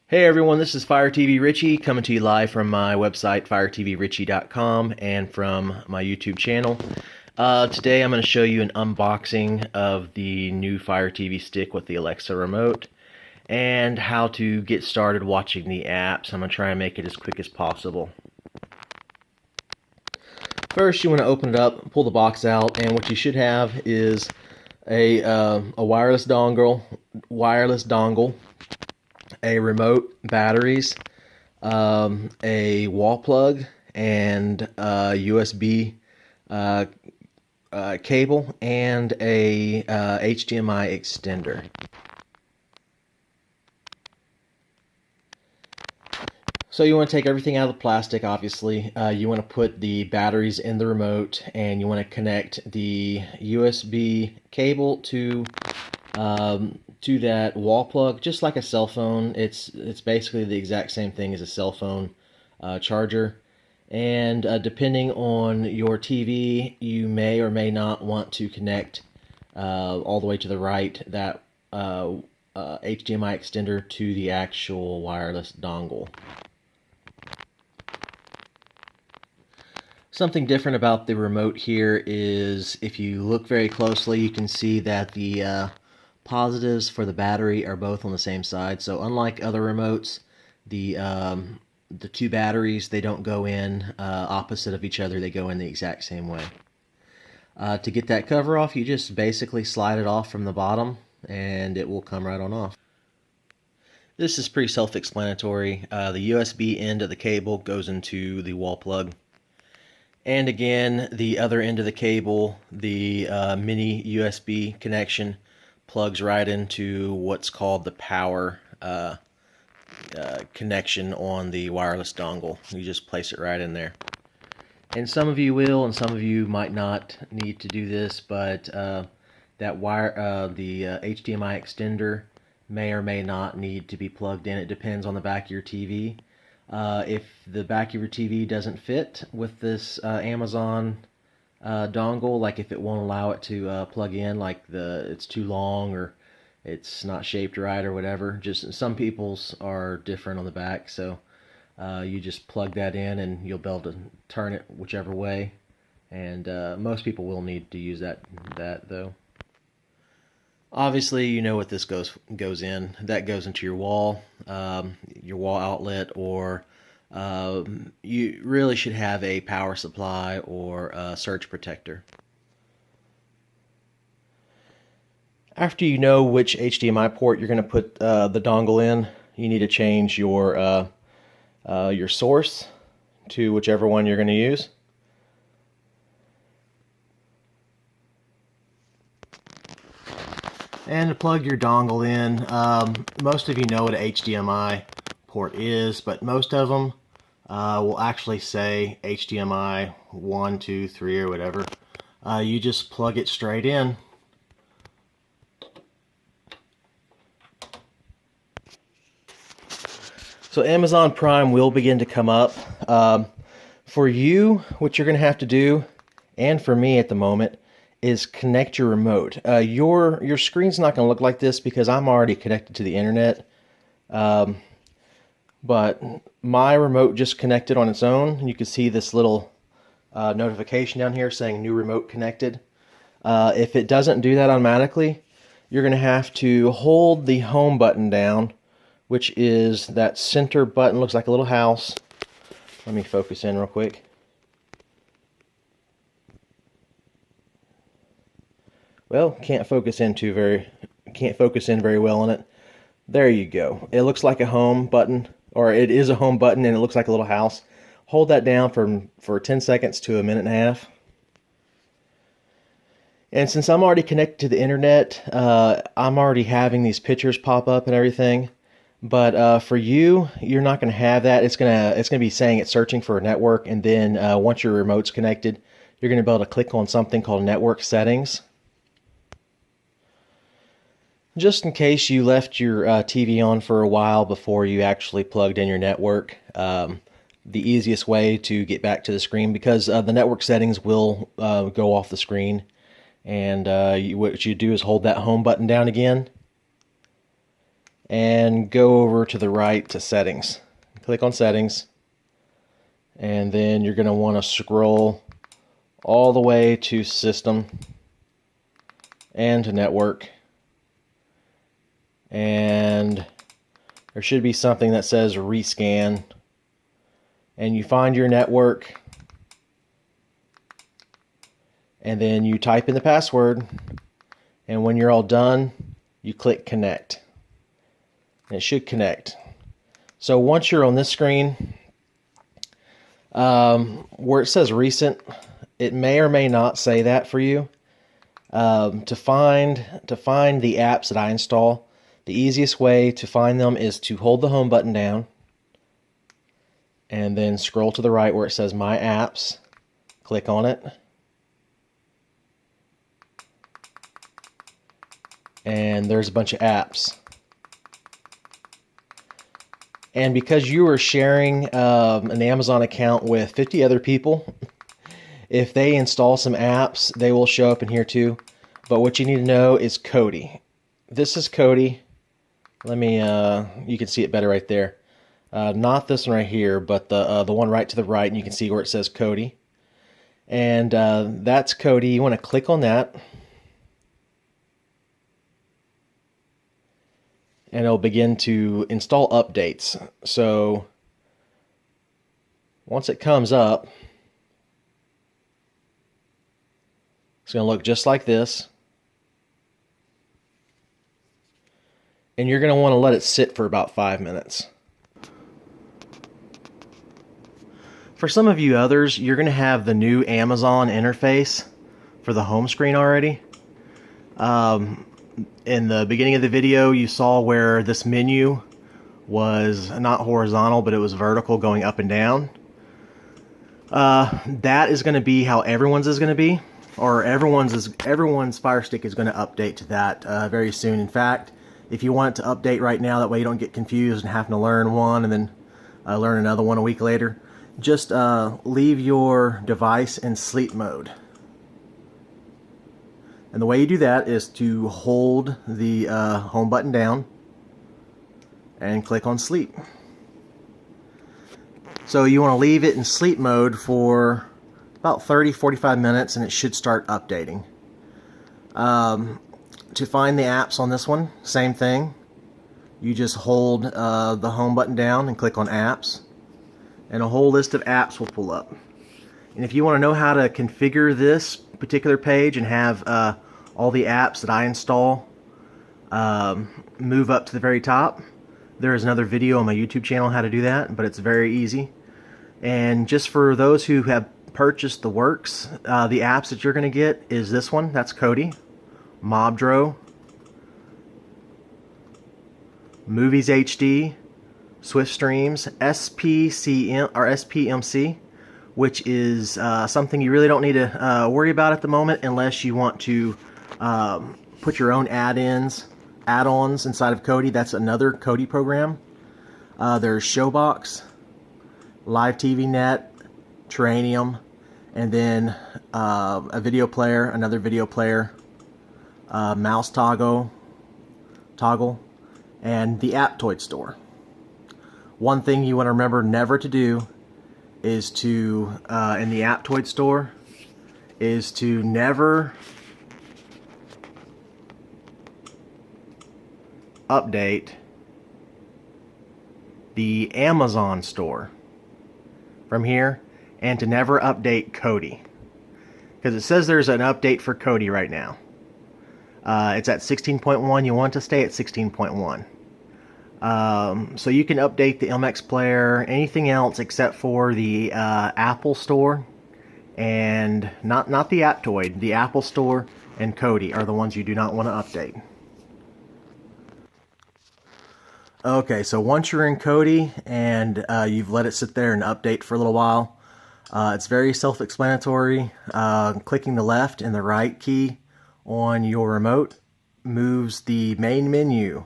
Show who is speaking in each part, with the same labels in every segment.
Speaker 1: Hey everyone, this is FireTv Richie coming to you live from my website firetvrichie.com and from my YouTube channel. Today I'm going to show you an unboxing of the new Fire TV stick with the Alexa remote and how to get started watching the apps. I'm going to try and make it as quick as possible. First, you want to open it up, pull the box out, and what you should have is a wireless dongle, a remote, batteries, a wall plug, and a USB cable, and a HDMI extender. So you want to take everything out of the plastic, obviously. You want to put the batteries in the remote, and you want to connect the USB cable to that wall plug, just like a cell phone. It's basically the exact same thing as a cell phone charger. And depending on your TV, you may or may not want to connect all the way to the right that HDMI extender to the actual wireless dongle. Something different about the remote here is if you look very closely, you can see that the positives for the battery are both on the same side. So unlike other remotes, the two batteries, they don't go in opposite of each other. They go in the exact same way. To get that cover off, you just basically slide it off from the bottom and it will come right on off. This is pretty self-explanatory. The USB end of the cable goes into the wall plug. And again, the other end of the cable, the mini USB connection, plugs right into what's called the power connection on the wireless dongle. You just place it right in there. And some of you will, and some of you might not need to do this, but that wire, the HDMI extender may or may not need to be plugged in. It depends on the back of your TV. If the back of your TV doesn't fit with this Amazon dongle, like if it won't allow it to plug in, like it's too long or it's not shaped right or whatever, just some people's are different on the back, so you just plug that in and you'll be able to turn it whichever way. And most people will need to use that though. Obviously, you know what this goes in. That goes into your wall outlet, or you really should have a power supply or a surge protector. After you know which HDMI port you're going to put the dongle in, you need to change your source to whichever one you're going to use. And to plug your dongle in, most of you know what an HDMI port is, but most of them will actually say HDMI 1, 2, 3 or whatever. You just plug it straight in. So Amazon Prime will begin to come up. For you, what you're going to have to do, and for me at the moment, is connect your remote. Your screen's not going to look like this because I'm already connected to the internet. But my remote just connected on its own. You can see this little notification down here saying new remote connected. If it doesn't do that automatically, you're going to have to hold the home button down, which is that center button, looks like a little house. Let me focus in real quick. Well, can't focus in very well on it. There you go. It looks like a home button, or it is a home button, and it looks like a little house. Hold that down for 10 seconds to a minute and a half. And since I'm already connected to the internet, I'm already having these pictures pop up and everything. But for you, you're not going to have that. It's gonna be saying it's searching for a network, and then once your remote's connected, you're going to be able to click on something called Network Settings. Just in case you left your TV on for a while before you actually plugged in your network, the easiest way to get back to the screen, because the network settings will go off the screen, and what you do is hold that home button down again, and go over to the right to settings. Click on settings, and then you're going to want to scroll all the way to system and to network, and there should be something that says rescan, and you find your network, and then you type in the password, and when you're all done you click connect, and it should connect. So once you're on this screen, where it says recent, it may or may not say that for you. To find the apps that I install, the easiest way to find them is to hold the home button down and then scroll to the right where it says My Apps. Click on it. And there's a bunch of apps. And because you are sharing an Amazon account with 50 other people, if they install some apps, they will show up in here too. But what you need to know is Kodi. This is Kodi. Let me, you can see it better right there. Not this one right here, but the one right to the right, and you can see where it says Kodi. And that's Kodi. You want to click on that. And it'll begin to install updates. So once it comes up, it's going to look just like this. And you're going to want to let it sit for about 5 minutes. For some of you others, you're going to have the new Amazon interface for the home screen already. In the beginning of the video, you saw where this menu was not horizontal, but it was vertical, going up and down. That is going to be how everyone's is going to be, or everyone's Fire Stick is going to update to that very soon. In fact, if you want it to update right now, that way you don't get confused and having to learn one and then learn another one a week later, just leave your device in sleep mode. And the way you do that is to hold the home button down and click on sleep. So you want to leave it in sleep mode for about 30-45 minutes and it should start updating. To find the apps on this one, same thing. You just hold the home button down and click on apps, and a whole list of apps will pull up. And if you want to know how to configure this particular page and have all the apps that I install move up to the very top, there is another video on my YouTube channel how to do that, but it's very easy. And just for those who have purchased the works, the apps that you're going to get is this one. That's Kodi, Mobdro, Movies HD, Swift Streams, SPCM or SPMC, which is something you really don't need to worry about at the moment unless you want to put your own add-ons inside of Kodi. That's another Kodi program. There's Showbox, Live TV Net, Terranium, and then a video player, another video player, mouse toggle, and the Aptoid store. One thing you want to remember never to do is to, in the Aptoid store, is to never update the Amazon store from here, and to never update Kodi, because it says there's an update for Kodi right now. It's at 16.1. You want to stay at 16.1. So you can update the MX player, anything else except for the Apple store, and not the Aptoid. The Apple store and Kodi are the ones you do not want to update. Okay, so once you're in Kodi and you've let it sit there and update for a little while, it's very self-explanatory. Clicking the left and the right key on your remote moves the main menu.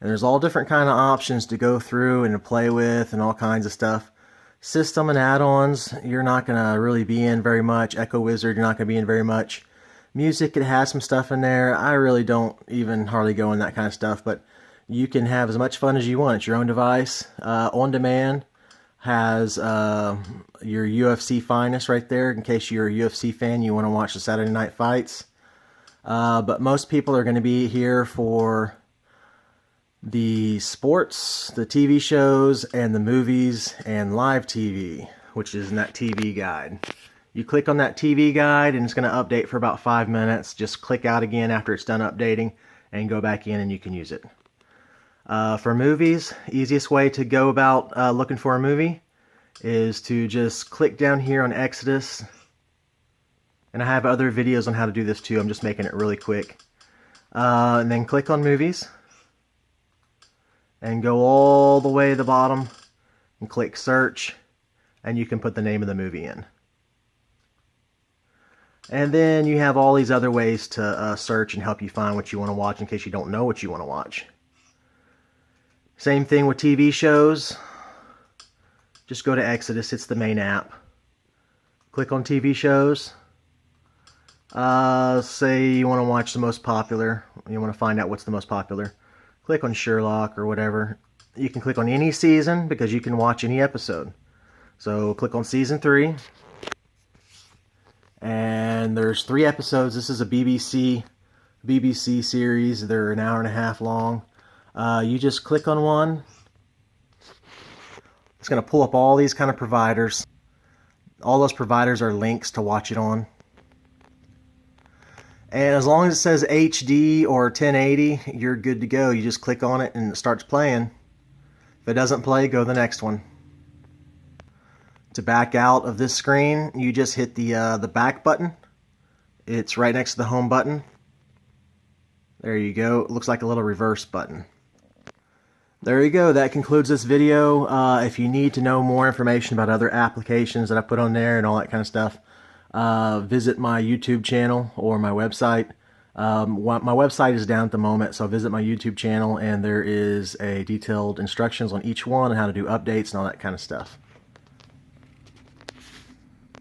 Speaker 1: And there's all different kind of options to go through and to play with and all kinds of stuff. System and add-ons, you're not going to really be in very much. Echo Wizard, you're not going to be in very much. Music, it has some stuff in there. I really don't even hardly go in that kind of stuff, but You can have as much fun as you want. It's your own device. On demand has your UFC finest right there in case you're a UFC fan, you want to watch the Saturday night fights. But most people are going to be here for the sports, the TV shows, and the movies, and live TV, which is in that TV guide. You click on that TV guide and it's going to update for about 5 minutes. Just click out again after it's done updating and go back in and you can use it. For movies, easiest way to go about looking for a movie is to just click down here on Exodus. And I have other videos on how to do this too. I'm just making it really quick. And then click on movies. And go all the way to the bottom and click search. And you can put the name of the movie in. And then you have all these other ways to search and help you find what you want to watch in case you don't know what you want to watch. Same thing with TV shows. Just go to Exodus, it's the main app. Click on TV shows. Say you want to watch the most popular. You want to find out what's the most popular. Click on Sherlock or whatever. You can click on any season because you can watch any episode. So click on season 3. And there's 3 episodes. This is a BBC series. They're an hour and a half long. You just click on one. It's going to pull up all these kind of providers. All those providers are links to watch it on. And as long as it says HD or 1080, you're good to go. You just click on it and it starts playing. If it doesn't play, go to the next one. To back out of this screen, you just hit the back button. It's right next to the home button. There you go. It looks like a little reverse button. There you go. That concludes this video. If you need to know more information about other applications that I put on there and all that kind of stuff, visit my YouTube channel or my website. My website is down at the moment, so visit my YouTube channel and there is a detailed instructions on each one and how to do updates and all that kind of stuff.